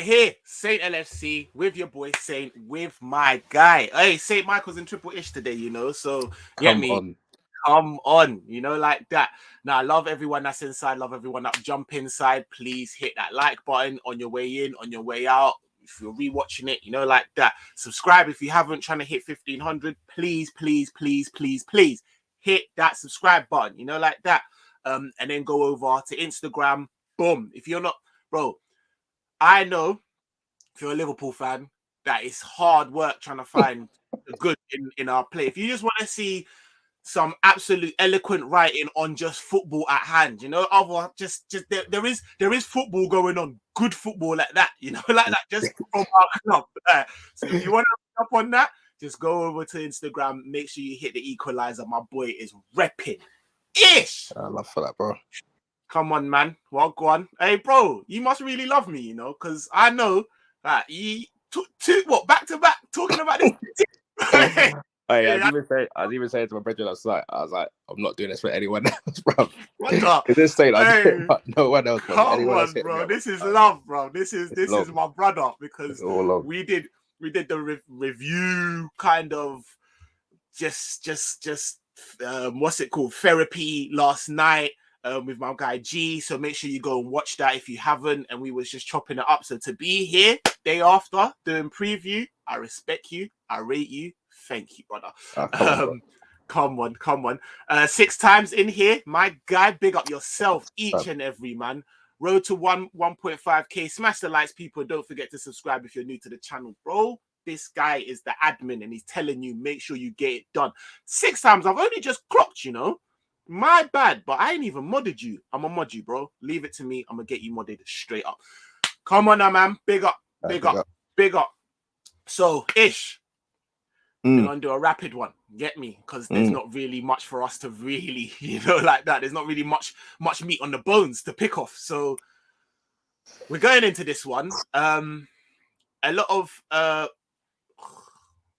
we're here, Saint LFC, with your boy Saint, with my guy. Hey, Saint Michael's in triple ish today, you know. So get me. Come on, you know, like that. Now, I love everyone that's inside, love everyone that jump inside. Please hit that like button on your way in, on your way out. If you're rewatching it, you know, like that. Subscribe if you haven't, trying to hit 1,500. Please, please, please, please, please hit that subscribe button, you know, like that. And then go over to Instagram. Boom. If you're not, bro, I know if you're a Liverpool fan, that it's hard work trying to find the good in our play. If you just want to see some absolute eloquent writing on just football at hand, you know, other just there is football going on, good football like that, you know, like that, just from our club. So if you want to up on that, just go over to Instagram. Make sure you hit the equalizer. My boy is repping ish. I love for that, bro. Come on, man. Well, go on. Hey, bro, you must really love me, you know, because I know that you back to back talking about this. Hey, I was even saying to my brother last night, I was like, I'm not doing this for anyone else, bro. What up? This saying, no one else, bro. Come on, bro. This is love, bro. This is my brother, because we did the review kind of just what's it called, therapy last night with my guy G. So make sure you go and watch that if you haven't. And we was just chopping it up. So to be here day after doing preview, I respect you. I rate you. Thank you, brother. Come on. 6 times in here, my guy. Big up yourself, each and every man. Road to 1.5k. Smash the likes, people. Don't forget to subscribe if you're new to the channel, bro. This guy is the admin, and he's telling you make sure you get it done. 6 times. I've only just clocked, you know. My bad, but I ain't even modded you. I'm gonna mod you, bro. Leave it to me. I'm gonna get you modded straight up. Come on now, man. Big up. So, Ish. We're gonna do a rapid one, get me? Because there's not really much for us to really, you know, like that. There's not really much meat on the bones to pick off. So we're going into this one. A lot of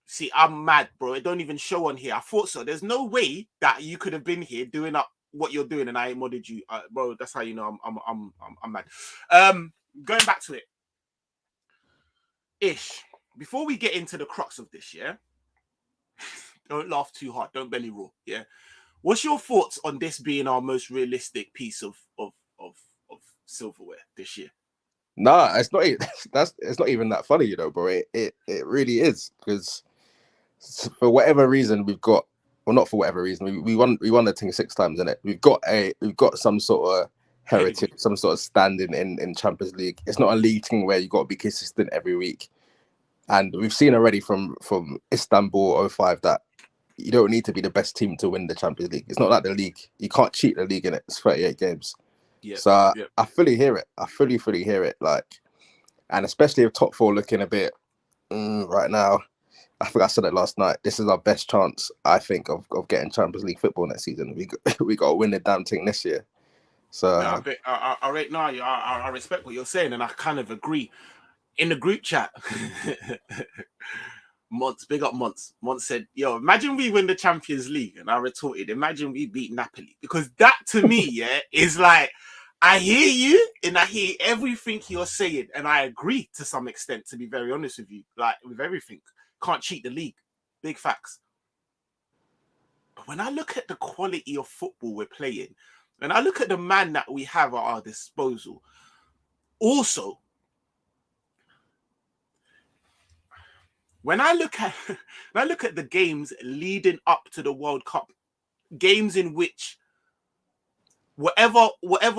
see, I'm mad, bro. It don't even show on here. I thought so. There's no way that you could have been here doing up what you're doing and I ain't modded you, bro. That's how you know I'm mad. Going back to it, Ish. Before we get into the crux of this, yeah. Don't laugh too hard. Don't belly roll. Yeah. What's your thoughts on this being our most realistic piece of silverware this year? Nah, it's not. It's not even that funny, you know, bro. It really is, because for whatever reason we've got, well, not for whatever reason, we won the thing 6 times, innit? We've got some sort of heritage, some sort of standing in Champions League. It's not a league thing where you got to be consistent every week. And we've seen already from Istanbul 05 that you don't need to be the best team to win the Champions League. It's not like the league. You can't cheat the league in it. It's 38 games. Yeah. So I fully hear it. I fully hear it. Like, and especially with top 4 looking a bit right now. I think I said it last night. This is our best chance, I think, of getting Champions League football next season. We got to win the damn thing this year. So I respect what you're saying, and I kind of agree. In the group chat, Monts, big up Monts. Monts said, yo, imagine we win the Champions League. And I retorted, imagine we beat Napoli. Because that, to me, yeah, is like, I hear you and I hear everything you're saying. And I agree to some extent, to be very honest with you. Like, with everything. Can't cheat the league. Big facts. But when I look at the quality of football we're playing, and I look at the man that we have at our disposal, also, when I look at the games leading up to the World Cup, games in which whatever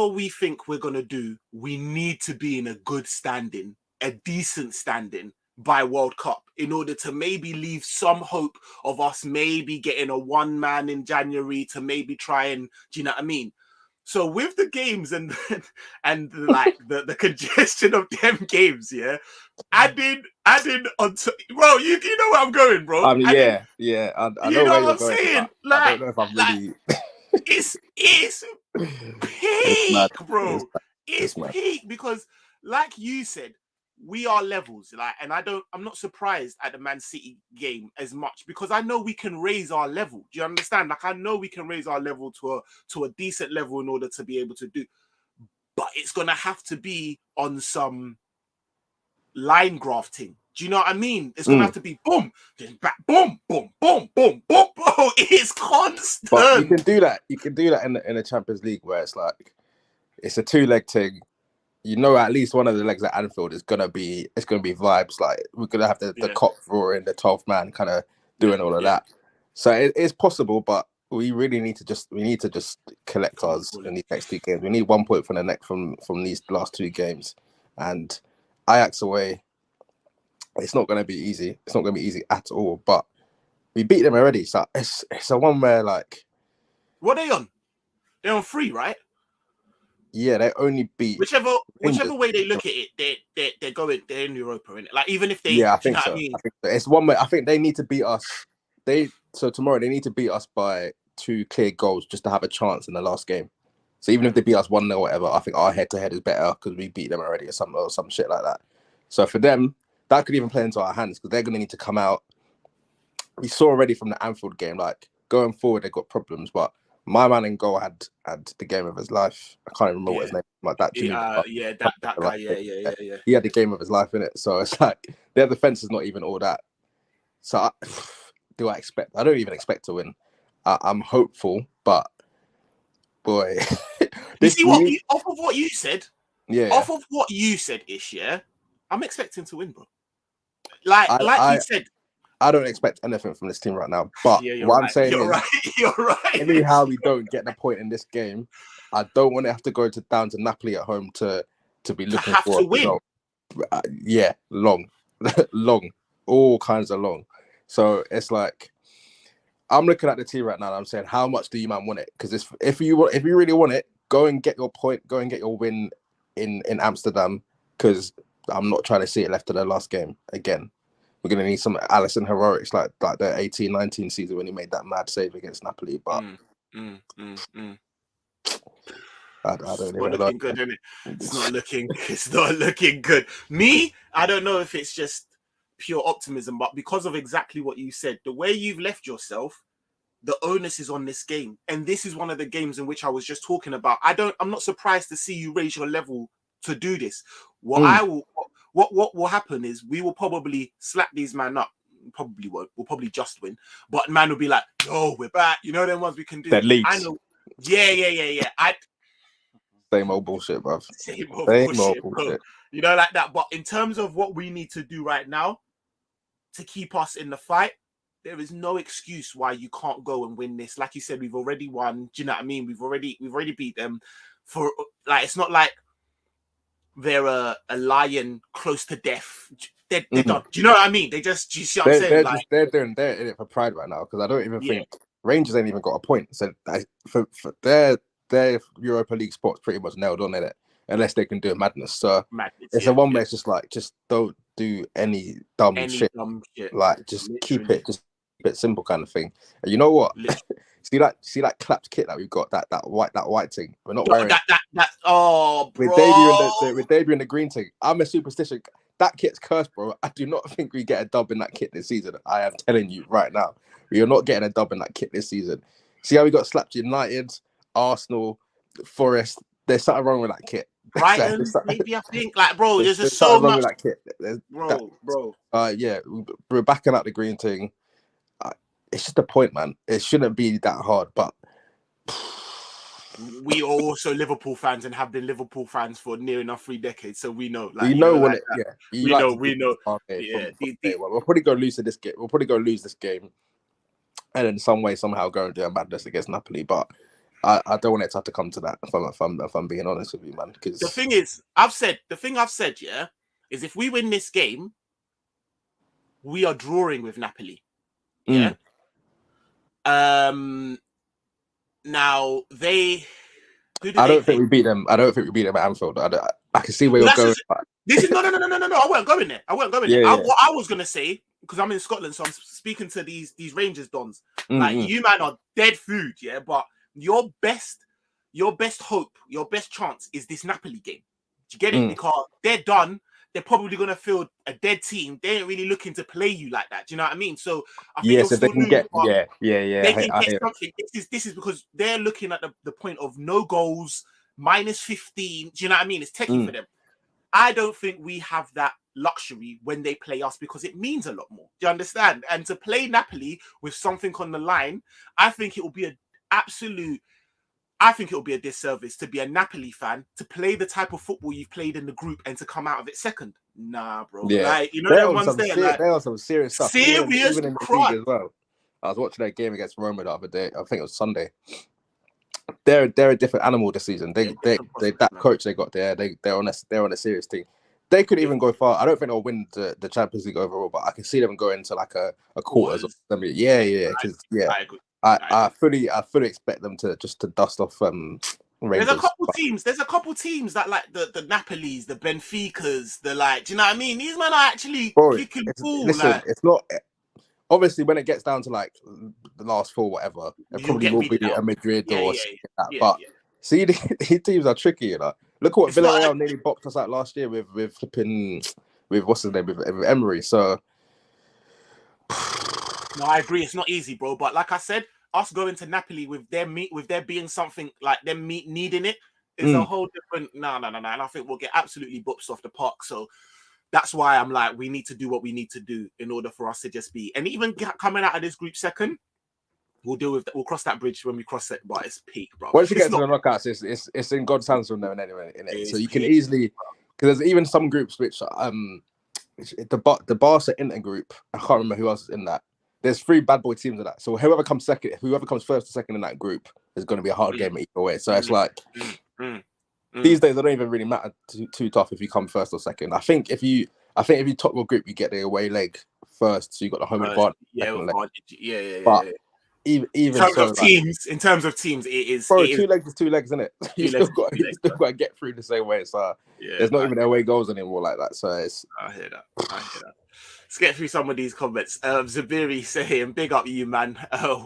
we think we're gonna do, we need to be in a good standing, a decent standing by World Cup, in order to maybe leave some hope of us maybe getting a 1-man in January to maybe try and, do you know what I mean? So with the games and like the congestion of them games, yeah, adding on to, bro, you know where I'm going, bro. I know you know know what I'm saying. Like, I don't know if I'm really. It's peak, bro. It's peak, because, like you said, we are levels. Like, and I'm not surprised at the Man City game as much, because I know we can raise our level. Do you understand? Like, I know we can raise our level to a decent level in order to be able to do. But it's gonna have to be on some line grafting. Do you know what I mean? It's gonna have to be boom, then back, boom, boom, boom, boom, boom, bro. It's constant. But you can do that. You can do that in the Champions League, where it's like it's a 2-leg thing. You know, at least one of the legs at Anfield is gonna be vibes. Like we're gonna have the cock roaring, the 12th man kind of doing all of that. So it's possible, but we really need to just collect ours in these next 2 games. We need 1 point from the neck from these last 2 games, and Ajax away. It's not going to be easy. It's not going to be easy at all. But we beat them already, so it's a one where like. What are they on? They're on 3, right? Yeah, they only beat whichever way they look at it. They're in Europa, innit? Like even if they, I think so. I mean? I think so. It's one way. I think they need to beat us. So tomorrow they need to beat us by 2 clear goals just to have a chance in the last game. So even if they beat us 1-0 or whatever, I think our head-to-head is better because we beat them already or some shit like that. So for them, that could even play into our hands because they're going to need to come out. We saw already from the Anfield game, like going forward, they got problems. But my man in goal had the game of his life. I can't remember what his name was. Like that. That guy. Yeah. He had the game of his life in it. So it's like their defense is not even all that. So do I expect? I don't even expect to win. I'm hopeful, but boy, you see what off of what you said. Yeah. Off of what you said, I'm expecting to win, bro. Like you said, I don't expect anything from this team right now. But what I'm saying is, you're right. Anyhow, we don't get the point in this game. I don't want to have to go down to Napoli at home to be looking for a result. Long, long, all kinds of long. So it's like I'm looking at the team right now. And I'm saying, how much do you man want it? Because if you really want it, go and get your point. Go and get your win in Amsterdam. Because I'm not trying to see it left to the last game again. We're going to need some Alisson heroics like the 18-19 season when he made that mad save against Napoli. But I don't even know. Good, isn't it? It's not looking good. Me, I don't know if it's just pure optimism, but because of exactly what you said, the way you've left yourself, the onus is on this game. And this is one of the games in which I was just talking about. I'm not surprised to see you raise your level to do this. What will happen is we will probably slap these man up. Probably won't. We'll probably just win. But man will be like, "Yo, we're back." You know them ones we can do. I know. Yeah. Same old bullshit, bruv. Same old bullshit, bro. You know, like that. But in terms of what we need to do right now to keep us in the fight, there is no excuse why you can't go and win this. Like you said, we've already won. Do you know what I mean? We've already beat them. For like, it's not like they're a lion close to death. They're done. Do you know what I mean? They just, do you see what I'm saying? They're in it for pride right now because I don't even think Rangers ain't even got a point. So for their Europa League spot's pretty much nailed on in it, unless they can do a madness. So it's a one where it's just like, just don't do any dumb shit. Like just keep it simple kind of thing. And you know what? See that clapped kit that we've got, that white thing. We're not wearing that. Oh, bro. With debut in the green thing. I'm a superstition. That kit's cursed, bro. I do not think we get a dub in that kit this season. I am telling you right now, we are not getting a dub in that kit this season. See how we got slapped? United, Arsenal, Forest. There's something wrong with that kit. Brighton, maybe I think, like, bro. There's just so much wrong with that kit, bro. Yeah, we're backing out the green thing. It's just a point, man. It shouldn't be that hard, but we are also Liverpool fans and have been Liverpool fans for near enough 3 decades, so we know. Like, we know when we know. We'll probably go lose this game. We'll probably go lose this game, and in some way, somehow, go and do a madness against Napoli. But I don't want it to have to come to that. If I'm being honest with you, man. Because the thing I've said, is if we win this game, we are drawing with Napoli. Yeah. Now I don't think we beat them. I don't think we beat them at Anfield. I can see where you're going. This is no. I weren't going there. What I was gonna say, because I'm in Scotland, so I'm speaking to these Rangers dons. Like, you man are dead food, yeah. But your best hope, your best chance is this Napoli game. Do you get it? Because they're done. They're probably going to field a dead team. They ain't really looking to play you like that. Do you know what I mean? So I think so they can get, They can get something. This is because they're looking at the point of no goals, -15. Do you know what I mean? It's techie for them. I don't think we have that luxury when they play us because it means a lot more. Do you understand? And to play Napoli with something on the line, I think it will be a disservice to be a Napoli fan, to play the type of football you've played in the group and to come out of it second. Nah, bro. Yeah. Like, you know, them ones there, like, they're on some serious stuff. Serious even in the league as well. I was watching their game against Roma the other day. I think it was Sunday. They're a different animal this season. That coach they got there, they're on a serious team. They could even go far. I don't think they'll win the Champions League overall, but I can see them going to like a quarters or something. Yeah. Because I fully expect them to dust off Rangers. There's a couple teams that like the Napolis, the Benficas, the like. Do you know what I mean? These men are actually kicking ball. Listen, like, it's not. Obviously, when it gets down to like the last four, whatever, it probably will be a Madrid or something like that. But see, these teams are tricky. You know? Look what Villarreal nearly bopped us out last year with what's his name, with Emery. So, no, I agree. It's not easy, bro. But like I said, us going to Napoli with there being something like them needing it is a whole different. No. And I think we'll get absolutely bopped off the park. So. That's why I'm like, we need to do what we need to do in order for us to just be, and even coming out of this group second, we'll cross that bridge when we cross it, but it's peak, bro. Once you get to the knockouts, it's in God's hands from there anyway. So you can easily, because there's even some groups which the Barca Inter group, I can't remember who else is in that. There's 3 bad boy teams in that. So whoever comes first or second in that group is going to be a hard game either way. So it's like. These days, it don't even really matter too tough if you come first or second. I think if you top your group, you get the away leg first, so you got the home advantage. Yeah. But even in terms of teams, it is. Bro, 2 legs is 2 legs, isn't it? You still got to get through the same way. So there's not even away goals anymore like that. So it's. I hear that. Let's get through some of these comments. Zabiri saying, big up you, man.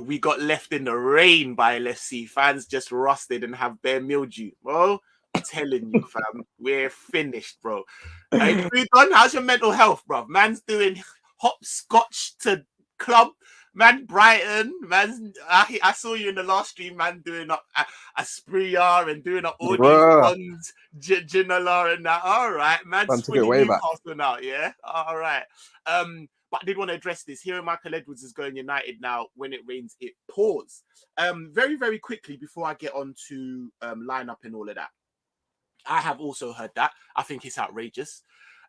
We got left in the rain by LFC. Fans just rusted and have bare mildew. Well, I'm telling you, fam, we're finished, bro. Hey, how's your mental health, bro? Man's doing hopscotch to club. Man, Brighton, man, I saw you in the last stream, man, doing up a Spreer and doing up all these ones, Ginola and that. All right, man, swinging Newcastle now, yeah? All right. But I did want to address this. Here, Michael Edwards is going United now. When it rains, it pours. Very, very quickly before I get on to lineup and all of that. I have also heard that. I think it's outrageous.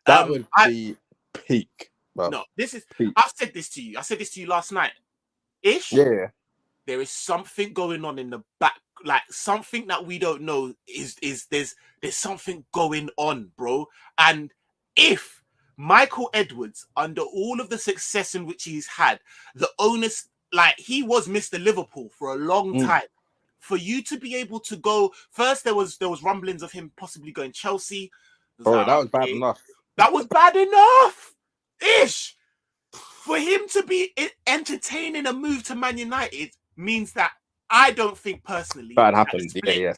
That would be peak. Well, no, this is. Peak. I've said this to you. I said this to you last night. Ish. Yeah. There is something going on in the back, like something that we don't know. There's something going on, bro. And if Michael Edwards, under all of the success in which he's had, the onus, like he was Mr. Liverpool for a long time. For you to be able to go first, there was rumblings of him possibly going Chelsea. That was bad enough. That was bad enough. Ish. For him to be entertaining a move to Man United means that I don't think personally that happened. Yeah,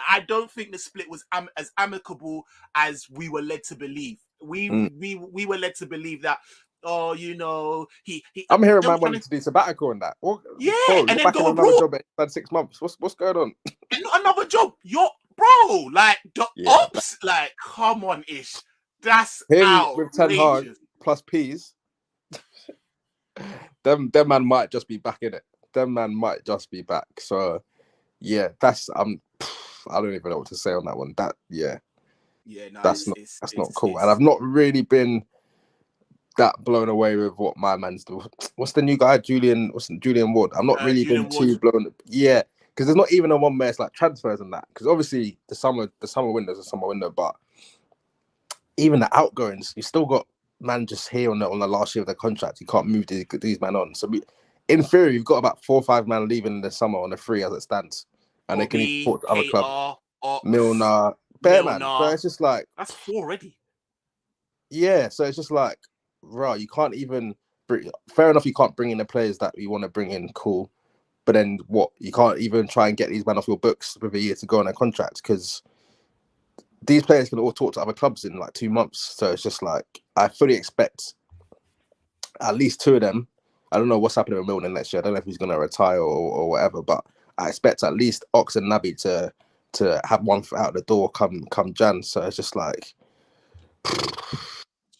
I don't think the split was as amicable as we were led to believe. We were led to believe that. Oh, you know, he I'm hearing man wanting to do sabbatical and that. Well, yeah, bro, and then go abroad. Job at 6 months. What's going on? Another job. Bro, like the ops. Like, come on, Ish. That's out with 10 hard plus P's. them man might just be back in it. Them man might just be back. So yeah, that's I don't even know what to say on that one. That's not cool. And I've not really been that blown away with what my man's doing. What's the new guy? Julian Ward. I'm not really been too blown. Yeah, because there's not even a one where it's like transfers and that. Because obviously the summer window is a summer window, but even the outgoings, you still got man just here on the last year of their contract. You can't move these men on. So in theory, you've got about 4 or 5 men leaving in the summer on the free as it stands, and they can report to other clubs. Milner, Bearman. So it's just like that's 4 already. Yeah, so it's just like, bro, you can't even. Fair enough, you can't bring in the players that you want to bring in. Cool, but then what? You can't even try and get these men off your books with a year to go on their contract because these players can all talk to other clubs in like 2 months. So it's just like I fully expect at least 2 of them. I don't know what's happening with Milner next year. I don't know if he's going to retire or whatever, but I expect at least Ox and Naby to have one foot out the door come Jan. So it's just like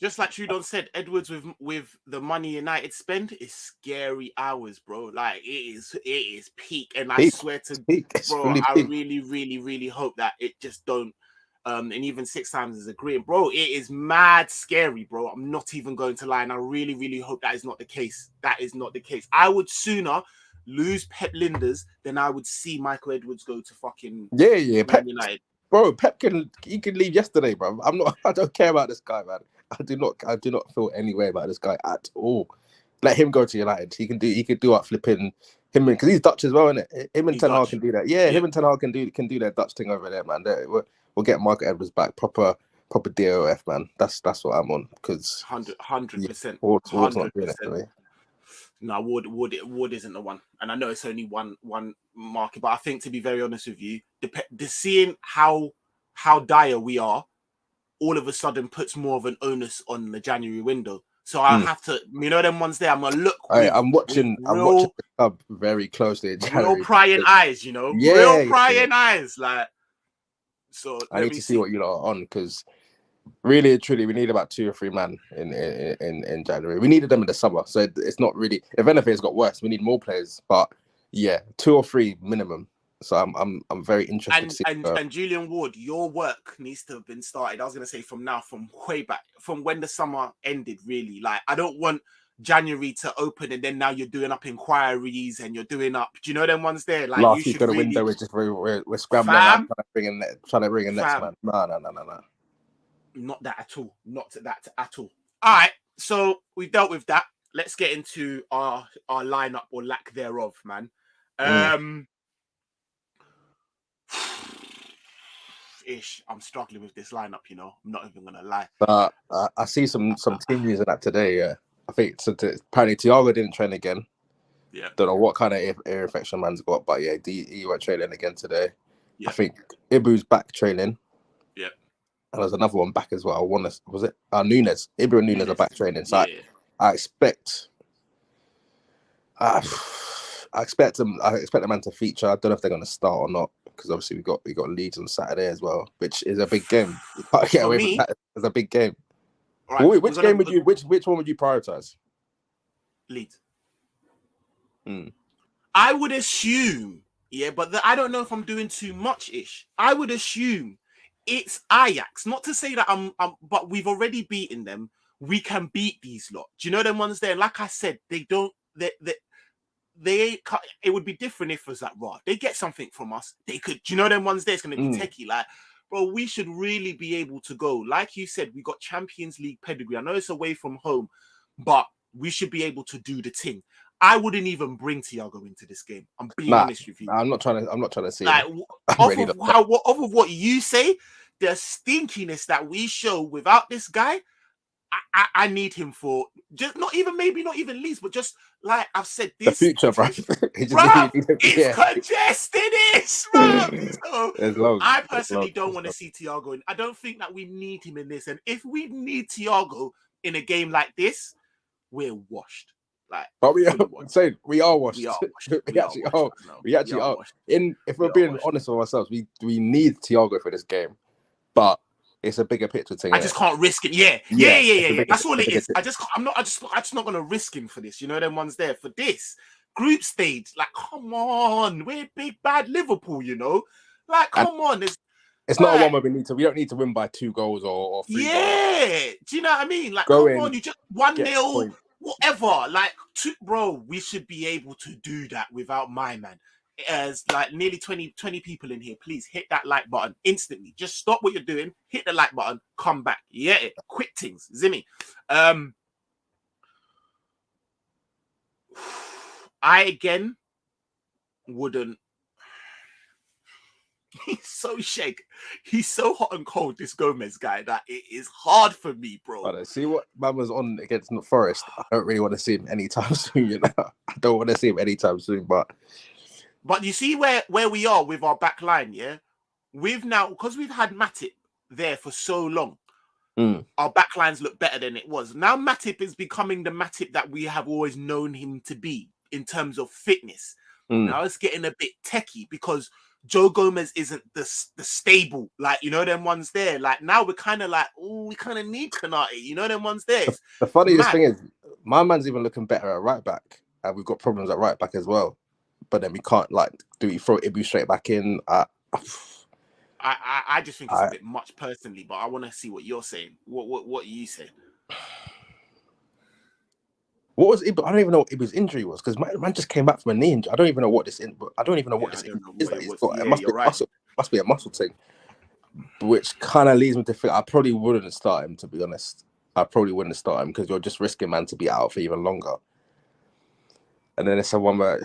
Just like Trudon said, Edwards with the money United spend is scary hours, bro. Like it is peak, and I swear to It's bro, really I peak. really hope that it just don't. And even 6 times is agreeing, bro. It is mad scary, bro. I'm not even going to lie, and I really hope that is not the case. That is not the case. I would sooner lose Pep Linders than I would see Michael Edwards go to fucking Man Pep, United. Bro, Pep can leave yesterday, bro. I don't care about this guy, man. I do not feel any way about this guy at all. Let him go to United. He could do up flipping him because he's Dutch as well, isn't it? Him and Ten Hag can do that. Yeah, him and Ten Hag can do their Dutch thing over there, man. We'll get Michael Edwards back, proper DOF, man. That's what I'm on because 100%. Ward's not doing it to me. No, Ward isn't the one, and I know it's only one market, but I think, to be very honest with you, the seeing how dire we are, all of a sudden puts more of an onus on the January window. So I'll have to, them ones there. I'm gonna look. I'm watching the club very closely. Real prying eyes, real prying eyes. Like, so I need to see what you lot are on because. Really and truly, we need about 2 or 3 man in January. We needed them in the summer, so it's not really. If anything, it's got worse. We need more players, but yeah, 2 or 3 minimum. So I'm very interested. To see and Julian Ward, your work needs to have been started. I was gonna say from way back, from when the summer ended. Really, like I don't want January to open and then now you're doing up inquiries and you're doing up. Do you know them ones there? Like last you week of the window, we're scrambling, trying to bring in next man. No. Not that at all. Not that at all. All right. So we've dealt with that. Let's get into our lineup or lack thereof, man. I'm struggling with this lineup, I'm not even gonna lie. But I see some team using that today. Yeah, I think apparently Thiago didn't train again. Yeah, don't know what kind of ear infection man's got, but yeah, he went training again today. Yeah. I think Ibu's back training. Yeah. And there's another one back as well. Was it Nunes? Ibu and Nunes are back training. So yeah. I expect them. I expect the man to feature. I don't know if they're going to start or not because obviously we got Leeds on Saturday as well, which is a big game. You can't get away from that. It's a big game. Right, which one would you prioritize? Leeds. I would assume, but I don't know if I'm doing too much-ish. I would assume it's Ajax. Not to say that but we've already beaten them. We can beat these lot. Do you know them ones there? Like I said, they don't. It would be different if it was like raw. They get something from us. They could. Do you know them ones there? It's going to be techie. Like, bro, we should really be able to go. Like you said, we got Champions League pedigree. I know it's away from home, but we should be able to do the thing. I wouldn't even bring Thiago into this game. I'm being honest with you. I'm not trying to see. Like, off of what you say, the stinkiness that we show without this guy, I need him for just not even Leeds, but just like I've said, this the future, bro. It's congested, bro. So I personally don't want to see Thiago in. I don't think that we need him in this. And if we need Thiago in a game like this, we're washed. Like, but we are washed. We actually are. If we're being honest with ourselves, we need Thiago for this game, but it's a bigger picture thing. I just can't risk it. Yeah. That's all it is. I'm just not gonna risk him for this. You know, them ones there for this group stage. Like, come on, we're big bad Liverpool. Like, come on. It's not a one where we don't need to win by 2 goals or 3 goals. Yeah. Do you know what I mean? Like, come on, you just 1-0. Whatever, like, bro, we should be able to do that without my man. As like nearly 20 people in here, please hit that like button instantly. Just stop what you're doing, hit the like button, come back. Yeah, quick things, Zimmy. I again wouldn't. He's so shake. He's so hot and cold, this Gomez guy, that it is hard for me, bro. But see what man was on against the Forest. I don't really want to see him anytime soon, I don't want to see him anytime soon, but you see where we are with our back line, yeah? We've now, because we've had Matip there for so long, our back lines look better than it was. Now Matip is becoming the Matip that we have always known him to be in terms of fitness. Now it's getting a bit techie because Joe Gomez isn't the stable, like, you know, them ones there. Like, now we're kind of like, oh, we kind of need Konate, you know, them ones there. The funniest thing is, my man's even looking better at right back, and we've got problems at right back as well. But then we can't, like, do we throw Ibu straight back in? I just think it's a bit much personally, but I want to see what you're saying. What you say? What was Ibu? I don't even know what Ibu's injury was, because man just came back from a knee injury. I don't even know what this is. I don't even know what this is that he's got. It must be a muscle thing, which kind of leads me to think I probably wouldn't start him, to be honest. I probably wouldn't start him because you're just risking man to be out for even longer. And then it's a one where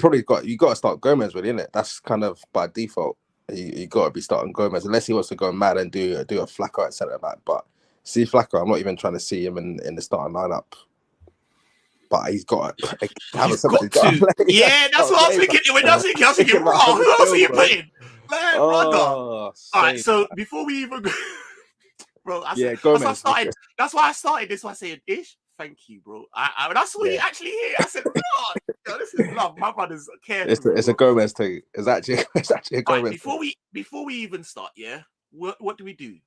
you got to start Gomez, really, innit? That's kind of by default. You got to be starting Gomez unless he wants to go mad and do a Flacco at centre back. But see Flacco, I'm not even trying to see him in the starting lineup. But he's got to have something. Yeah, that's what I was thinking. When I was thinking, bro, who else are you putting? Man, brother. All right, so before we even go, bro, Gomez. That's why I started this. Why I said, Ish, thank you, bro. When I saw you actually here, I said, God, this is love. My brother's care. It's a Gomez thing. It's actually a Gomez. Right, before we even start, yeah, what do we do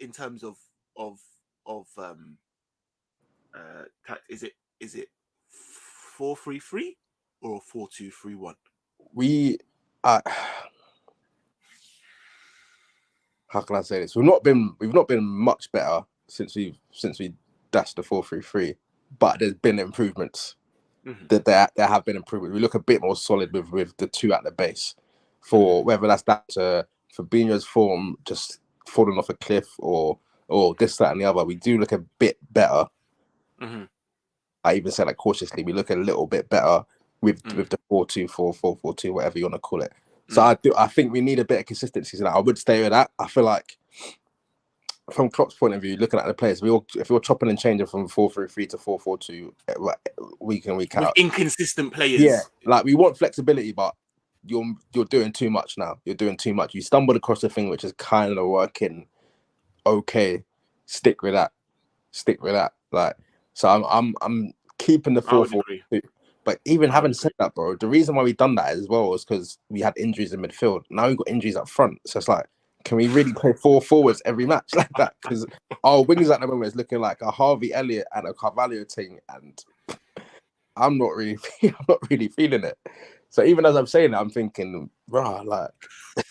in terms of is it 4-3-3 or 4-2-3-1? We how can I say this? We've not been much better since we dashed the 4-3-3, but there's been improvements. That there have been improvements. We look a bit more solid with the two at the base, for whether that's down to Fabinho's form just falling off a cliff or this, that, and the other. We do look a bit better. I even say, like, cautiously, we look a little bit better with the 4-2-4, 4-4-2, whatever you want to call it. So I think we need a bit of consistency. So I would stay with that. I feel like, from Klopp's point of view, looking at the players, if you're chopping and changing from 4-3-3 to 4-4-2 week in, week out, with inconsistent players, yeah, like, we want flexibility, but you're doing too much now. You're doing too much. You stumbled across a thing which is kind of working okay. Stick with that. Like, so I'm keeping the 4-4-2. But even having said that, bro, the reason why we done that as well was because we had injuries in midfield. Now we've got injuries up front, so it's like, can we really play 4 forwards every match like that? Because our wings at the moment is looking like a Harvey Elliott and a Carvalho thing, and I'm not really feeling it. So even as I'm saying that, I'm thinking, bro, like,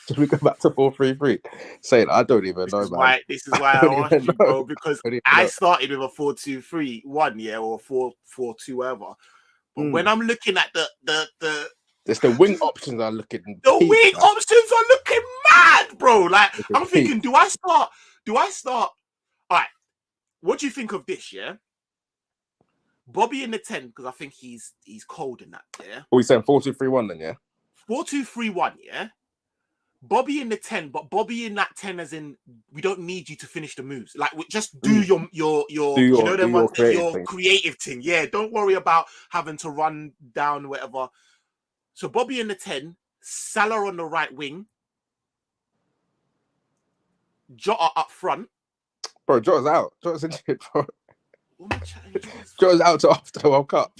should we go back to 4-3-3? Saying, I don't even know, man. This is why I asked you, bro, because I started with a 4-2-3-1, yeah, or 4-4-2, whatever. But when I'm looking at the it's the wing options are looking. Options are looking mad, bro. Like, I'm thinking, do I start? All right. What do you think of this? Yeah, Bobby in the 10, because I think he's cold in that. Yeah. Are we saying 4-2-3-1 then? Yeah. 4-2-3-1. Yeah. Bobby in the 10, but Bobby in that 10 as in, we don't need you to finish the moves. Like, just do your creative thing. Yeah, don't worry about having to run down whatever. So Bobby in the 10, Salah on the right wing, Jota up front. Bro, Jota's out. Jota's injured, bro. Jota's out to after the World Cup.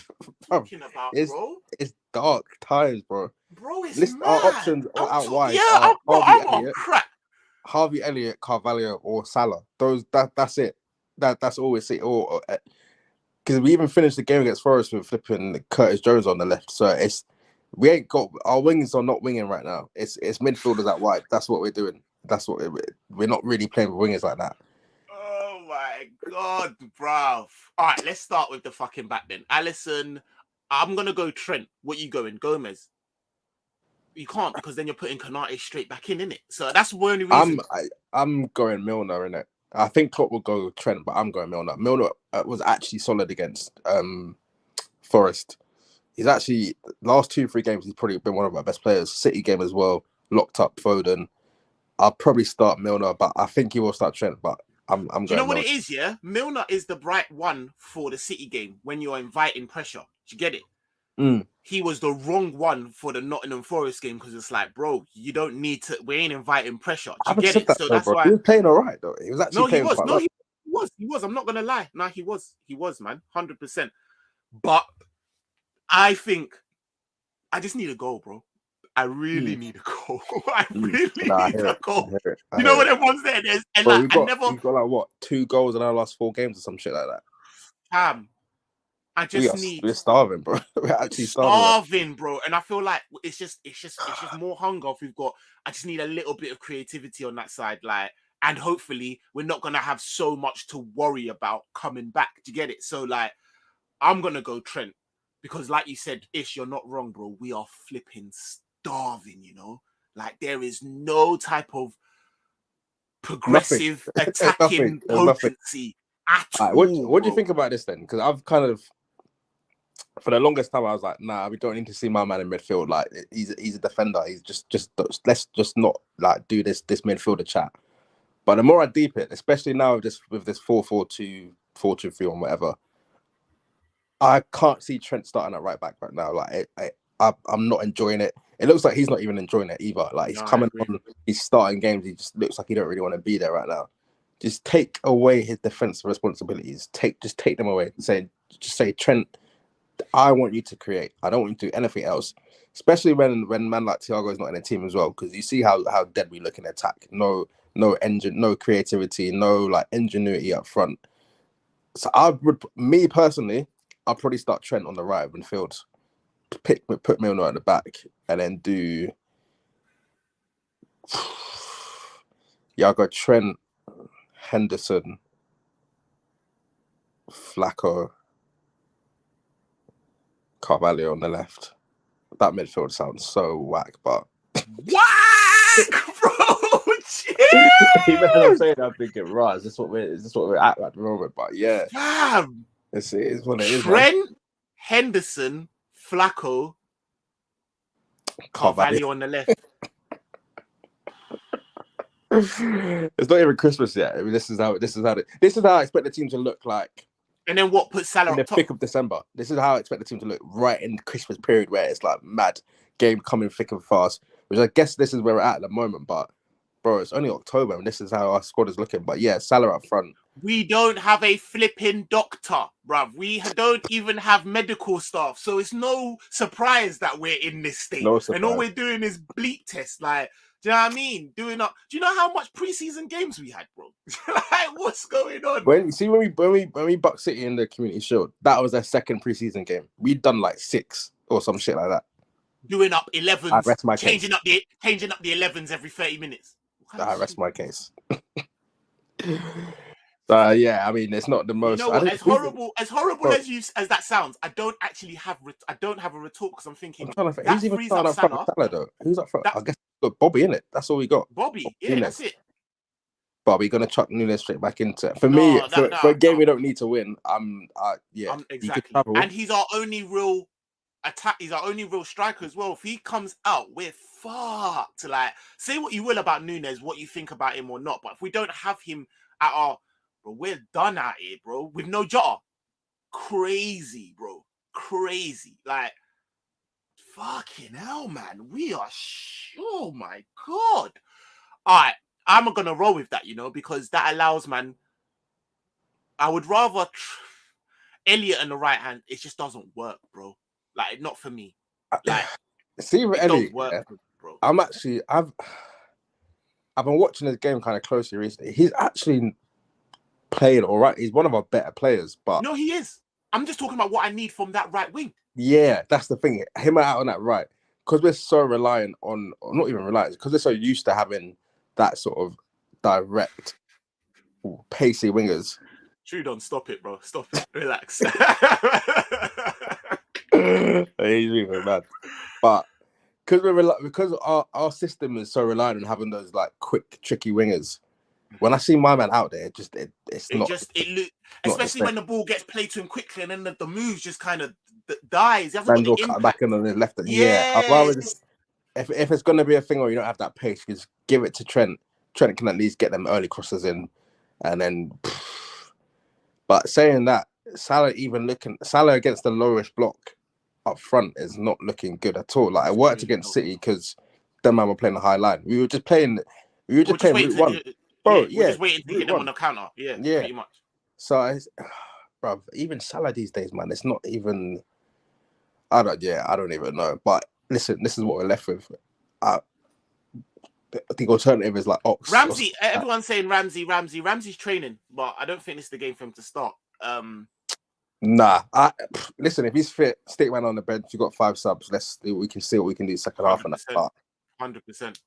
It's dark times, bro. Bro, it's mad. Our options are out wide. Yeah, I'm crap. Harvey Elliott, Carvalho, or Salah. That's it. That's all we see. Because we even finished the game against Forest with flipping Curtis Jones on the left. So we ain't got, our wings are not winging right now. It's midfielders out wide. That's what we're doing. That's what we're not really playing with wingers like that. Oh my God, bro. All right, let's start with the fucking back then. Alisson, I'm gonna go Trent. What you going? Gomez? You can't, because then you're putting Konate straight back in it. So that's the only reason. I'm going Milner, innit? I think Klopp will go Trent, but I'm going Milner. Milner was actually solid against Forest. He's actually, last 2-3 games, he's probably been one of our best players. City game as well, locked up Foden. I'll probably start Milner, but I think he will start Trent, but I'm going Do you know what Milner. It is, yeah? Milner is the right one for the City game when you're inviting pressure. Do you get it? He was the wrong one for the Nottingham Forest game, because it's like, bro, you don't need to. We ain't inviting pressure. Do you get it? So that's why he was playing all right, though. He was actually playing quite well. He was. I'm not gonna lie. No, he was, man, 100%. But I think I just need a goal, bro. I really need a goal. I Mm. really Nah, I need hear a it. goal. I You know hear what it. everyone's there? And Bro, like, we've got like what 2 goals in our last 4 games or some shit like that. I just need We're starving, bro. We're actually starving, bro. And I feel like it's just more hunger. If we've got, I just need a little bit of creativity on that side, like, and hopefully we're not gonna have so much to worry about coming back. Do you get it? So like, I'm gonna go Trent because, like you said, Ish, you're not wrong, bro. We are flipping starving. You know, like there is no type of nothing. progressive There's nothing. attacking There's nothing. potency at All right, all, what do you bro. think about this then? Because I've kind of, for the longest time, I was like, nah, we don't need to see my man in midfield. Like he's a defender. He's just let's just not like do this midfielder chat. But the more I deep it, especially now with this 4-4-2, 4-2-3 or whatever, I can't see Trent starting at right back right now. Like I'm not enjoying it. It looks like he's not even enjoying it either. Like he's No, I coming agree. on, he's starting games. He just looks like he don't really want to be there right now. Just take away his defensive responsibilities. Just take them away. Just say Trent, I want you to create. I don't want you to do anything else. Especially when man like Thiago is not in the team as well, because you see how dead we look in attack. No engine, no creativity, no like ingenuity up front. So me personally, I'll probably start Trent on the right of midfield, put Milner at the back, and then do. Yeah, I got Trent, Henderson, Flacco, Carvalho on the left. That midfield sounds so whack, but whack, bro. even as I'm saying, I'm thinking, right, is this what we're at the moment? But yeah, Fam. it is what it is, man. Trent, Henderson, Flacco, Carvalho on the left. It's not even Christmas yet. I mean, this is how I expect the team to look like. And then what? Put Salah in the up top. thick of December. This is how I expect the team to look right in the Christmas period, where it's like mad game coming thick and fast. Which I guess this is where we're at the moment. But bro, it's only October, and this is how our squad is looking. But yeah, Salah up front. We don't have a flipping doctor, bruv. We don't even have medical staff. So it's no surprise that we're in this state. No surprise. And all we're doing is bleep tests. Like, do you know what I mean? Do you know how much preseason games we had, bro? Like, what's going on? When we bucked City in the Community Shield, that was their second preseason game. We'd done like 6 or some shit like that. Doing up 11s, changing up the 11s every 30 minutes. I rest my case. Yeah, I mean, it's not the most. You know what? As horrible as that sounds, I don't have a retort because I'm thinking. Who's even starting up front? Salah though. Who's up front? I guess got Bobby in it. That's all we got. Bobby, yeah, that's it. Bobby gonna chuck Nunes straight back into it. For me, for a game we don't need to win, exactly. And he's our only real attack. He's our only real striker as well. If he comes out, we're fucked. Like, say what you will about Nunes, what you think about him or not, but if we don't have him at our, bro, we're done out here, bro. With no Jota, crazy, bro, crazy. Like, fucking hell, man. We are. Oh my god. All right. I'm gonna roll with that, because that allows, man. I would rather Elliot on the right hand. It just doesn't work, bro. Like, not for me. Like, see with Elliot, bro. I've been watching this game kind of closely recently. He's actually playing all right. He's one of our better players, but no, he is. I'm just talking about what I need from that right wing. Yeah, that's the thing. Him out on that right, because we're so reliant on, or not even reliant, because we're so used to having that sort of direct, pacey wingers. Trudon, stop it, bro. Stop it. Relax. He's even mad. But because our system is so reliant on having those like quick, tricky wingers. When I see my man out there, especially when the ball gets played to him quickly, and then the move just kind of dies. He hasn't got the cut back and then left. Yeah. I'd rather just, if it's going to be a thing where you don't have that pace, just give it to Trent. Trent can at least get them early crosses in, and then. But saying that, Salah against the lowest block up front is not looking good at all. Like, it worked against City because them man were playing a high line. We were just playing route one. Bro, we're just waiting to hit them on the counter. Yeah, pretty much. So, bro, even Salah these days, man, it's not even. I don't even know. But listen, this is what we're left with. I think alternative is like Ox. Ramsey. Everyone's saying Ramsey. Ramsey's training, but I don't think it's the game for him to start. Nah, listen. If he's fit, stick man on the bench. You got 5 subs. We can see what we can do second half and that. 100%.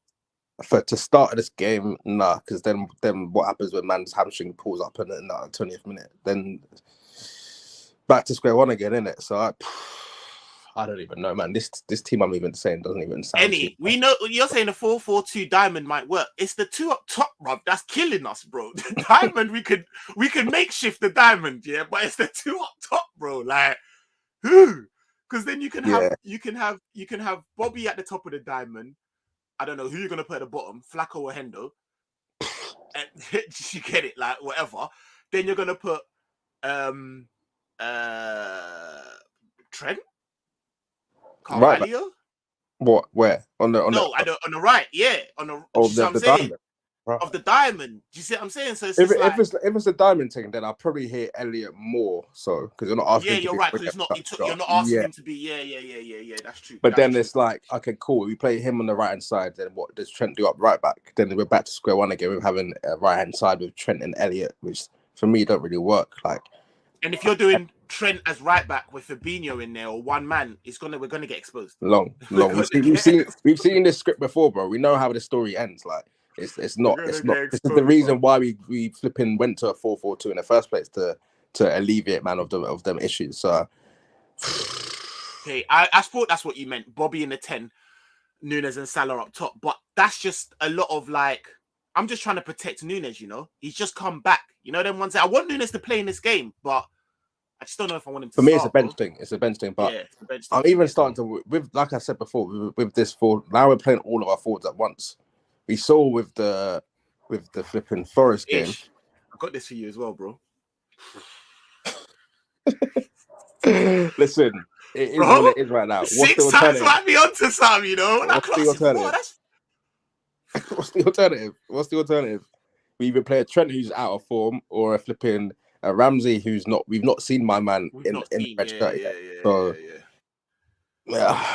For to start this game, nah, because then what happens when man's hamstring pulls up in the 20th minute? Then back to square one again, innit? So I don't even know, man. This team I'm even saying doesn't even sound. We know you're saying the 4-4-2 diamond might work. It's the 2 up top, bro. That's killing us, bro. The diamond we could makeshift the diamond, yeah, but it's the 2 up top, bro. Like who? Because then you can have Bobby at the top of the diamond. I don't know who you're gonna put at the bottom, Flacco or Hendo. And you get it, like whatever. Then you're gonna put Trent, Carvalho. Right, what? Where? On the on the right, yeah, on the diamond. Of the diamond. Do you see what I'm saying? So it's if it's a diamond thing, then I'll probably hear Elliot more. So because you're not asking. Yeah, you're right. Because you're not asking him to be. Yeah. That's true. But then it's like, okay, cool. We play him on the right hand side. Then what does Trent do up right back? Then we're back to square one again with having a right hand side with Trent and Elliot, which for me don't really work. Like, and if you're doing Trent as right back with Fabinho in there or one man, we're gonna get exposed. Long. We've seen this script before, bro. We know how the story ends. Like. It's not. This is the reason why we flipping went to a 4-4-2 in the first place to alleviate man of them issues. So, okay, I thought that's what you meant. Bobby in the 10, Nunes and Salah up top, but that's just a lot of like. I'm just trying to protect Nunes. You know, he's just come back. You know, them ones that I want Nunes to play in this game, but I just don't know if I want him to. For me, it's a bench thing. It's a bench thing. But I'm even starting to like I said before with this forward. Now we're playing all of our forwards at once. We saw with the flipping Forest game. I got this for you as well, bro. Listen, it is what it is right now. What's 6 times might be onto some, you know. What's the alternative? What's the alternative? We either play a Trent who's out of form or a flipping Ramsey who's not. We've not seen my man in the red shirt yet. So yeah.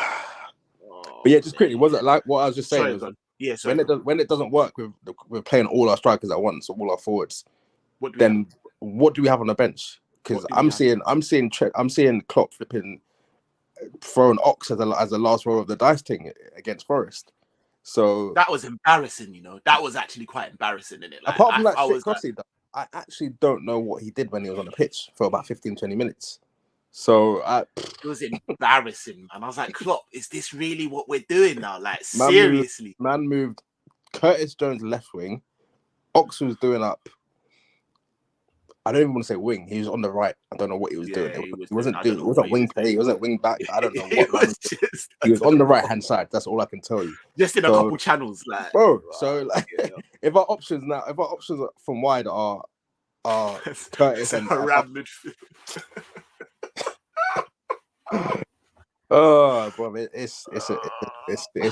But yeah, just quickly, was it like what I was just saying? When it doesn't work with playing all our strikers at once, all our forwards, what do we have on the bench? Because I'm seeing Klopp flipping throwing Ox as a last roll of the dice thing against Forest. So that was embarrassing, you know. That was actually quite embarrassing, isn't it? Like, apart from I actually don't know what he did when he was on the pitch for about 15-20 minutes. So it was embarrassing, man. I was like, Klopp, is this really what we're doing now? Like, seriously. Man moved Curtis Jones left wing. Ox was doing up. I don't even want to say wing. He was on the right. I don't know what he was doing. He wasn't wing play. He wasn't wing back. I don't know what. He was on the right hand side. That's all I can tell you. Just in a couple channels, like bro. So like, if our options from wide are Curtis and oh, bro, it's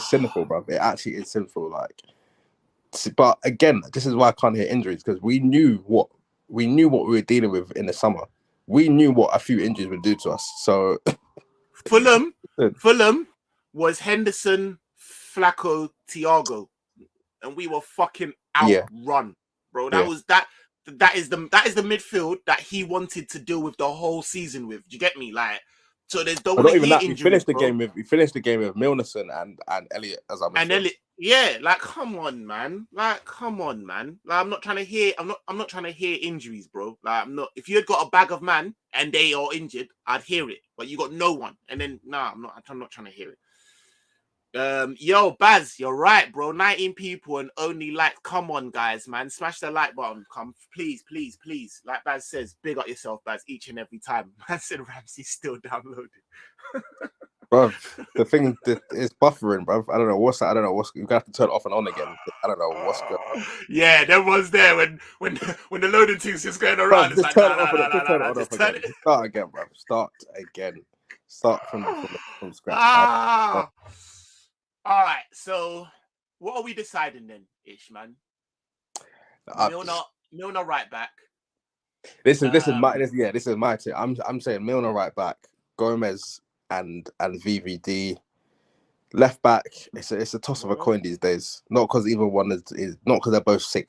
sinful, bro. It actually is sinful. Like, but again, this is why I can't hear injuries because we knew what we were dealing with in the summer. We knew what a few injuries would do to us. So, Fulham was Henderson, Flacco, Thiago, and we were fucking outrun, bro. That is the midfield that he wanted to deal with the whole season with. Do you get me? Like, so there's don't want to hear injuries. We finished the game with Milnerson and Elliot as our midfield. And Elliot, yeah, like come on, man. Like, I'm not trying to hear. I'm not trying to hear injuries, bro. Like, I'm not. If you had got a bag of man and they are injured, I'd hear it. But you got no one, and then I'm not trying to hear it. Yo, Baz, you're right, bro. 19 people and only like, come on, guys, man. Smash the like button. Come, please. Like Baz says, big up yourself, Baz, each and every time. Man said Ramsey's still downloading. Bro, the thing is buffering, bro. I don't know what's that. I don't know what's. You have to turn it off and on again. I don't know what's going on. Yeah, there was there when the loading thing's just going around. Bro, just turn it off again. Start again, bro. Start again. Start from scratch. All right, so what are we deciding then, Ish, man? Milner right back. This is my tip. I'm saying Milner right back, Gomez and VVD Left back, it's a toss of a coin these days. Not because either one is not because they're both sick.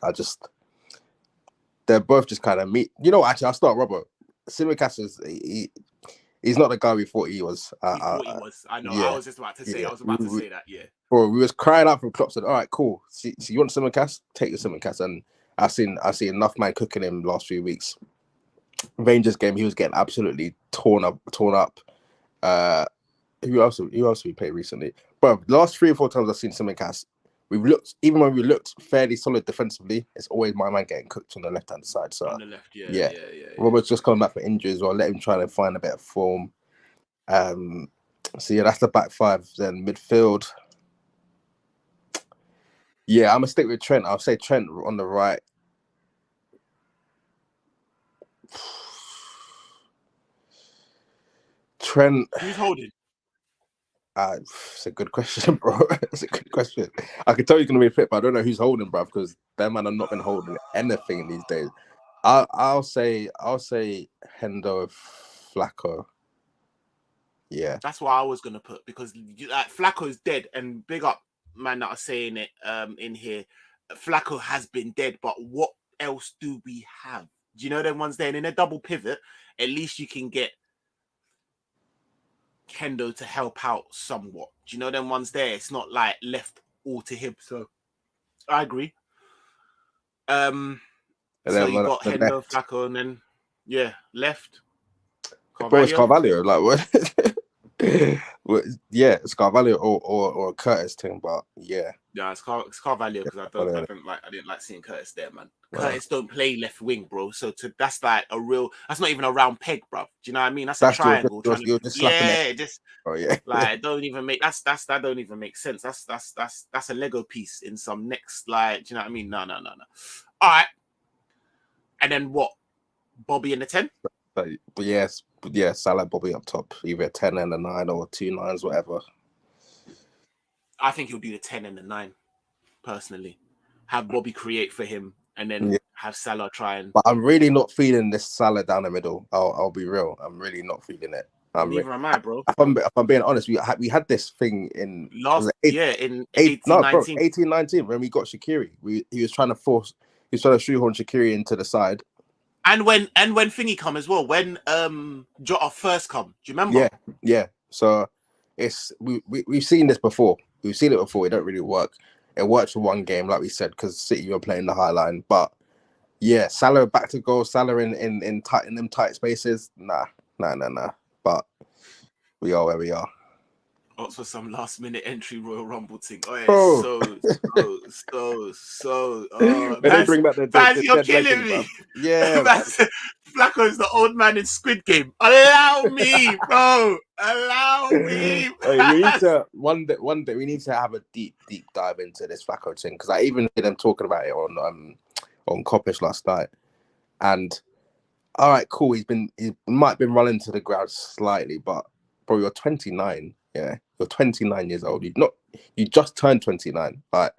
They're both just kind of meet. You know, actually, I'll start Robert. Simicast he's not the guy we thought he was. We thought he was. I know. Yeah, I was just about to say. I was about to say that. Yeah. Bro, we was crying out from Klopp. Said, "All right, cool. See, you want Simicast? Take your Simicast." And I seen enough man cooking him last few weeks. Rangers game, he was getting absolutely torn up. Who else we played recently? But the last 3 or 4 times I've seen Simicast, even when we looked fairly solid defensively, it's always my man getting cooked on the left hand side. So on the left, yeah. Robert's just coming back from injury as well. Let him try and find a bit of form. So yeah, that's the back five. Then midfield. Yeah, I'm gonna stick with Trent. I'll say Trent on the right. Trent. Who's holding? It's a good question, bro. It's a good question. I can tell you're gonna be fit, but I don't know who's holding, bro, because them man have not been holding anything these days. I'll say Hendo, Flacco. Yeah, that's what I was gonna put because like Flacco's dead, and big up man that are saying it in here. Flacco has been dead, but what else do we have? Do you know them ones there? And in a double pivot, at least you can get Kendo to help out somewhat. Do you know them ones there? It's not like left all to him. So I agree. So you got Hendo, Flacco, and then left. Bro, it's Carvalho. Like what? Yeah, it's Carvalho or Curtis thing, but yeah. Yeah, it's Carvalho because I didn't like seeing Curtis there, man. Curtis don't play left wing, bro. So that's like that's not even a round peg, bro. Do you know what I mean? That's a triangle. You're just slapping it. Like don't even make that don't even make sense. That's a Lego piece in some next, like, do you know what I mean? No. All right. And then what? Bobby in the 10? Yes, Salah, Bobby up top, either a 10 and a 9 or 2 9s, whatever. I think he'll do the 10 and the 9, personally. Have Bobby create for him, and then have Salah try and. But I'm really not feeling this Salah down the middle. I'll be real. I'm really not feeling it. Neither am I, bro. If I'm being honest, we had this thing in in 18-19 when we got Shaqiri. He was trying to shoehorn Shaqiri into the side. And when Thingy come as well, when Jota first come, do you remember? Yeah. So we've seen this before. We've seen it before. It don't really work. It worked for one game, like we said, because City were playing the high line. But yeah, Salah back to goal. Salah in them tight spaces. Nah. But we are where we are. Ops for some last minute entry Royal Rumble thing. Oh yeah, so. They bring back the you're killing me. Yeah, Flacco's the old man in Squid Game. Allow me, bro. Allow me. We need to one day we need to have a deep dive into this Flacco thing, because I even heard them talking about it on Coppish last night. And all right, cool. He might have been running to the ground slightly, but bro, you're 29. Yeah, you're 29 years old. You just turned 29. Like,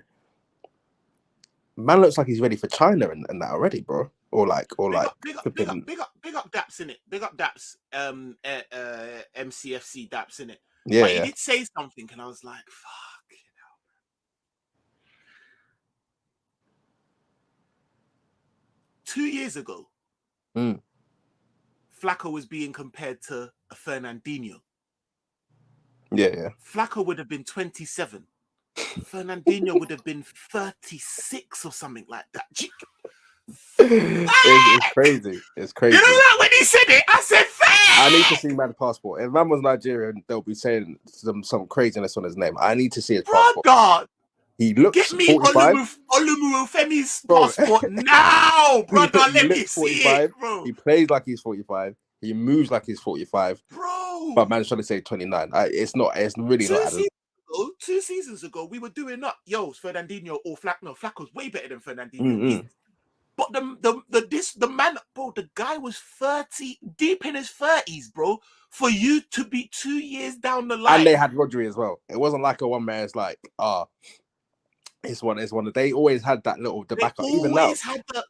man looks like he's ready for China and that already, bro. Big up Daps in it. Big up Daps. MCFC Daps in it. Yeah, but he did say something, and I was like, "Fuck, you know." 2 years ago, Flacco was being compared to a Fernandinho. Yeah. Flacco would have been 27. Fernandinho would have been 36 or something like that. It's crazy. It's crazy. You know that when he said it, I said, I need to see man's passport. If man was Nigerian, they'll be saying some craziness on his name. I need to see his passport. God. He looks Get me 45. Olumufemi's passport now, brother. Let me see it, bro. He plays like he's 45. He moves like he's 45. Bro. But man's trying to say 29. It's really not. 2 seasons ago, we were doing up. Yo, Fernandinho or Flacco. No, Flacco's way better than Fernandinho. But the man, bro, the guy was 30, deep in his 30s, bro. For you to be 2 years down the line. And they had Rodri as well. It wasn't like a one man. It's like, it's one. They always had that little backup.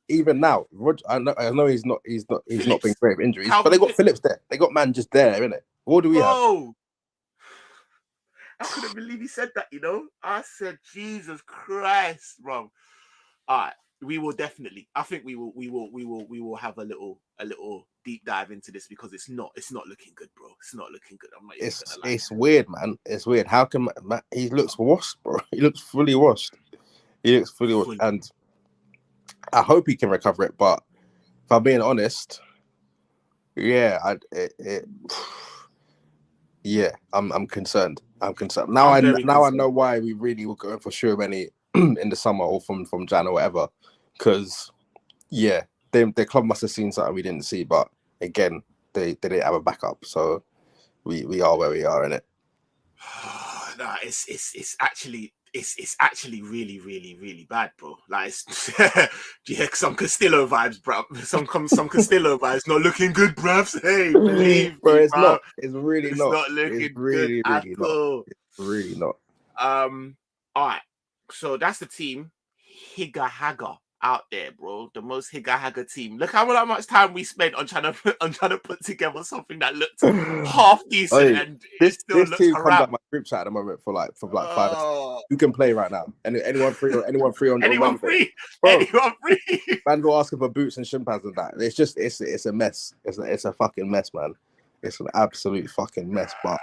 Even now, I know he's not been great with injuries, but they got Phillips there. They got man just there, innit? What do we have? I couldn't believe he said that, you know. I said, Jesus Christ, bro. All right, we will definitely. I think we will have a little deep dive into this because it's not looking good, bro. It's not looking good. I'm not even gonna lie. It's weird, man. It's weird. How can he looks washed, bro? He looks fully washed. And I hope he can recover it. But if I'm being honest, yeah, yeah, I'm concerned. I'm concerned. Now I know why we really were going for Shuameni in the summer or from Jan or whatever. Because yeah, their club must have seen something we didn't see. But again, they didn't have a backup, so we are where we are in it. Nah, it's actually really, really, really bad, bro. Like, yeah, some Castillo vibes, bro. Some Castillo vibes. Not looking good, bruv. Hey, believe bro, me, it's bro. not. It's really it's not. Not looking it's really, good at all. It's really not. All right. So that's the team. Higga Hagga out there, bro. The most Higga Hagga team. Look how much time we spent on trying to put together something that looked half decent, and this looks team haram. comes at my group chat at the moment for like 5. Who can play right now? Anyone free on anyone Wednesday? free? Bro, anyone free? Man, go asking for boots and shin pads and that. It's a mess. It's a fucking mess, man. It's an absolute fucking mess. But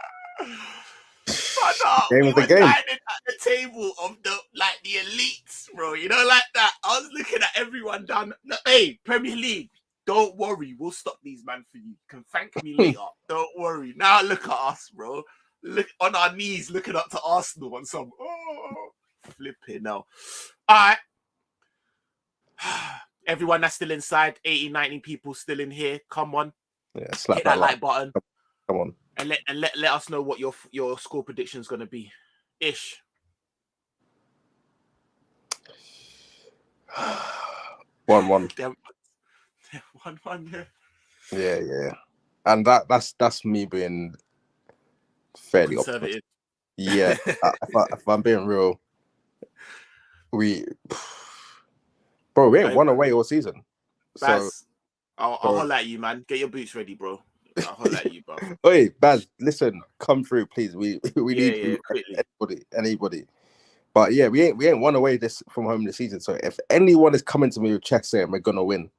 we were dining at the table of the elites, bro. You know, like that. I was looking at everyone down. Hey, Premier League, don't worry, we'll stop these man for you. You can thank me later. Don't worry. Now look at us, bro. Look on our knees, looking up to Arsenal on some flipping now. All right. Everyone that's still inside, 80, 90 people still in here. Come on. Yeah, slap hit that like button. Come on. And let us know what your score prediction is going to be. Ish. 1-1. 1-1, yeah. Yeah. And that's me being fairly conservative. Yeah. if I'm being real, we ain't won away all season. Baz, so I'll holler at you, man. Get your boots ready, bro. I'll holler at you, bro. Hey, Baz, listen, come through, please. We need anybody. But yeah, we ain't won away from home this season. So if anyone is coming to me with checks saying we're gonna win,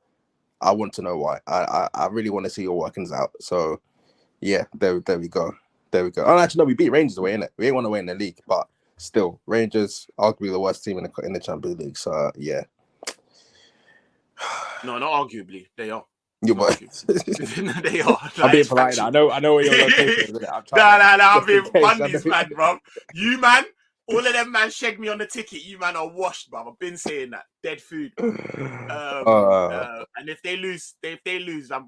I want to know why. I really want to see your workings out. So yeah, there we go. Oh, actually, no, we beat Rangers away, innit? We ain't won away in the league, but still, Rangers arguably the worst team in the Champions League. So yeah. No, not arguably. They are. You boy. They are. I'm being polite. I know where your location is. No. I'm being funnies, man, bro. You, man, all of them, man, shag me on the ticket. You, man, are washed, bro. I've been saying that. Dead food. And if they lose, Van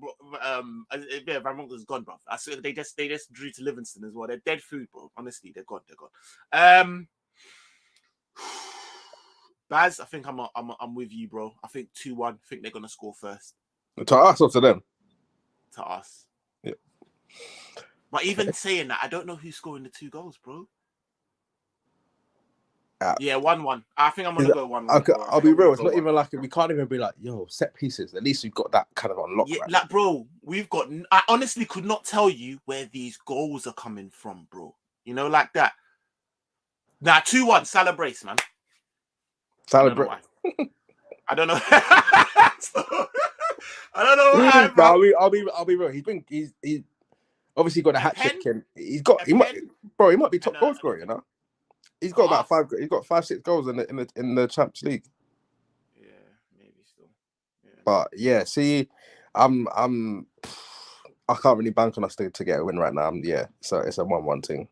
Bronckhorst's gone, bro. I swear they just drew to Livingston as well. They're dead food, bro. Honestly, they're gone. Baz, I think I'm with you, bro. I think 2-1. I think they're gonna score first. To us or to them? To us. Yeah. But even saying that, I don't know who's scoring the 2 goals, bro. Yeah, 1-1. I think I'm gonna go 1-1. I'll be real. It's not even like we can't even be like, yo, set pieces. At least we've got that kind of unlocked. Yeah, like, bro, we've got. I honestly could not tell you where these goals are coming from, bro. You know, like that. Nah, 2-1. Salah brace, man. Salah brace. I don't know. I don't know why, bro. No, I'll be real. He's obviously got a hat trick. He might be top goal scorer, you know. He's got about 5. He's got 5-6 goals in the Champions League. Yeah, maybe still. Yeah. But yeah, see, I can't really bank on us to get a win right now. So it's a 1-1 thing.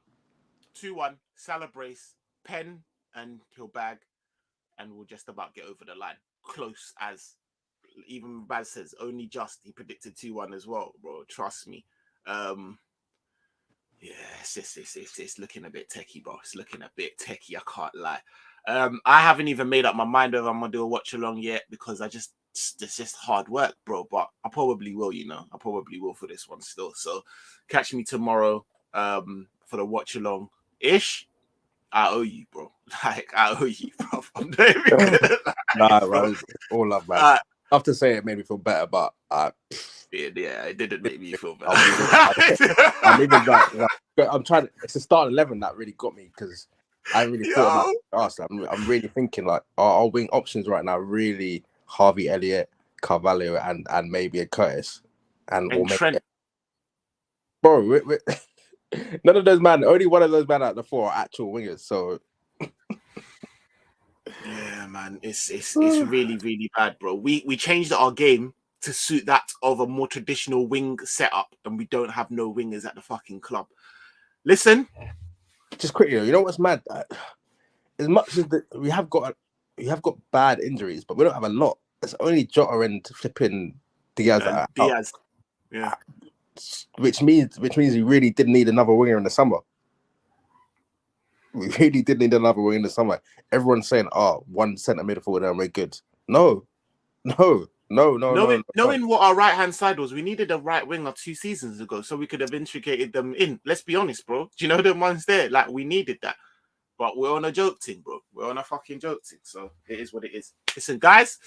2-1. Salah brace, pen, and he'll bag, and we'll just about get over the line. Close as even Baz says, only just he predicted 2-1 as well, bro. Trust me. Yeah, it's looking a bit techie, bro. It's looking a bit techie. I can't lie. I haven't even made up my mind whether I'm gonna do a watch along yet because it's just hard work, bro. But I probably will, you know. I probably will for this one still. So catch me tomorrow for the watch along ish. I owe you, bro. Like I owe you, bro. I'm not even gonna lie, nah, bro. All love, man. have to say it made me feel better, but yeah, it didn't make me feel better. I'm even like I'm trying. It's the start 11 that really got me because I haven't really thought about us. I'm really thinking like our wing options right now really Harvey Elliott, Carvalho, and maybe a Curtis, and or maybe Trent. Bro, none of those man. Only one of those men out of the four are actual wingers. So yeah, man, it's really really bad, bro. We changed our game to suit that of a more traditional wing setup, and we don't have no wingers at the fucking club. Listen, just quickly, you know what's mad? As much as we have got bad injuries, but we don't have a lot. It's only Jota and flipping Diaz. Diaz, yeah. Which means we really did need another winger in the summer. We really did need another winger in the summer. Everyone's saying, "Oh, one centre midfielder and we're good." No. Knowing what our right hand side was, we needed a right winger 2 seasons ago, so we could have integrated them in. Let's be honest, bro. Do you know the ones there? Like we needed that, but we're on a joke thing, bro. We're on a fucking joke thing, so it is what it is. Listen, guys,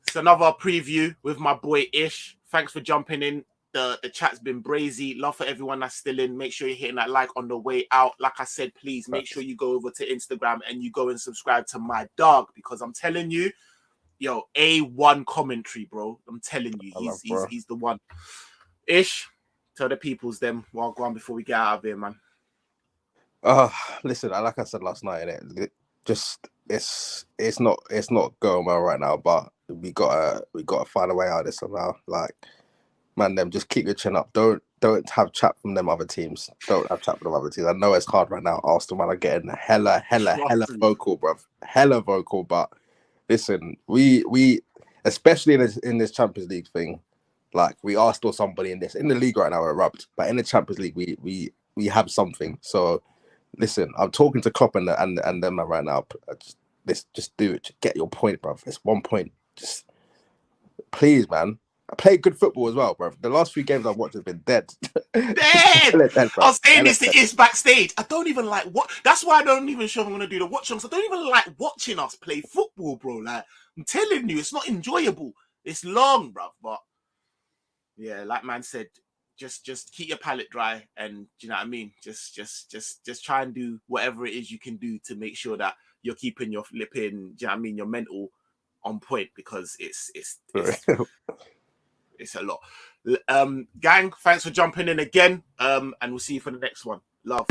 it's another preview with my boy Ish. Thanks for jumping in. The chat's been brazy. Love for everyone that's still in. Make sure you're hitting that like on the way out. Like I said, please make sure you go over to Instagram and you go and subscribe to my dog, because I'm telling you, yo, A1 commentary, bro. I'm telling you, he's the one. Ish, tell the peoples them while go on before we get out of here, man. Listen, like I said last night, it's not going well right now, but we gotta find a way out of this somehow. Like, man, them just keep your chin up. Don't have chat from them other teams. Don't have chat from them other teams. I know it's hard right now. Arsenal, man, are getting hella vocal, bruv. Hella vocal, but listen, we especially in this Champions League thing, like we are still somebody in the league right now. We're erupt, but in the Champions League, we have something. So listen, I'm talking to Klopp and them right now. Just do it. Just get your point, bruv. It's 1 point. Just please, man. I play good football as well, bro. The last 3 games I've watched have been dead. Dead! I was saying this to Ish backstage. I don't even like what. That's why I don't even sure if I'm going to do the watch ongs. I don't even like watching us play football, bro. Like, I'm telling you, it's not enjoyable. It's long, bro. But yeah, like man said, just keep your palate dry, and do you know what I mean? Just try and do whatever it is you can do to make sure that you're keeping your flipping, do you know what I mean, your mental on point, because it's a lot. Gang, thanks for jumping in again. And we'll see you for the next one. Love.